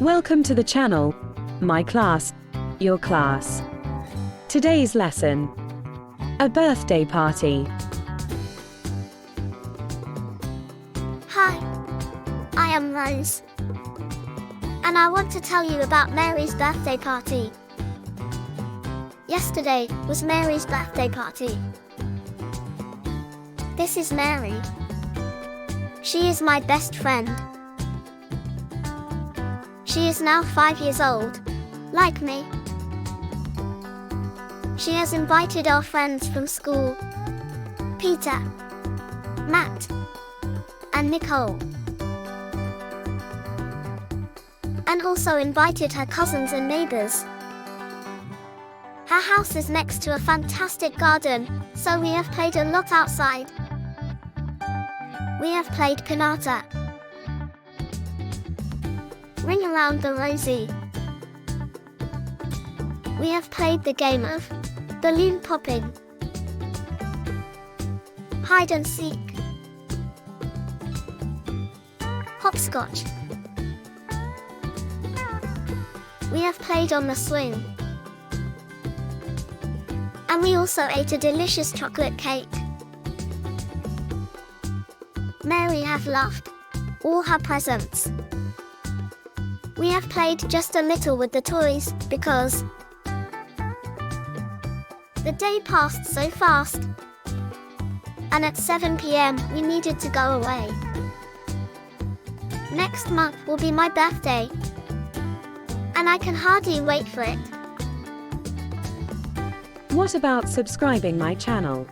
Welcome to the channel, my class, your class. Today's lesson: a birthday party. Hi, I am Rose, and I want to tell you about Mary's birthday party. Yesterday was Mary's birthday party. This is Mary. She is my best friend. She is now 5 years old, like me. She has invited our friends from school, Peter, Matt, and Nicole, and also invited her cousins and neighbors. Her house is next to a fantastic garden, so we have played a lot outside. We have played pinata, ring around the rosy. We have played the game of balloon popping, hide and seek, hopscotch. We have played on the swing. And we also ate a delicious chocolate cake. Mary have loved all her presents. We have played just a little with the toys because the day passed so fast. And at 7 p.m. we needed to go away. Next month will be my birthday, and I can hardly wait for it. What about subscribing my channel?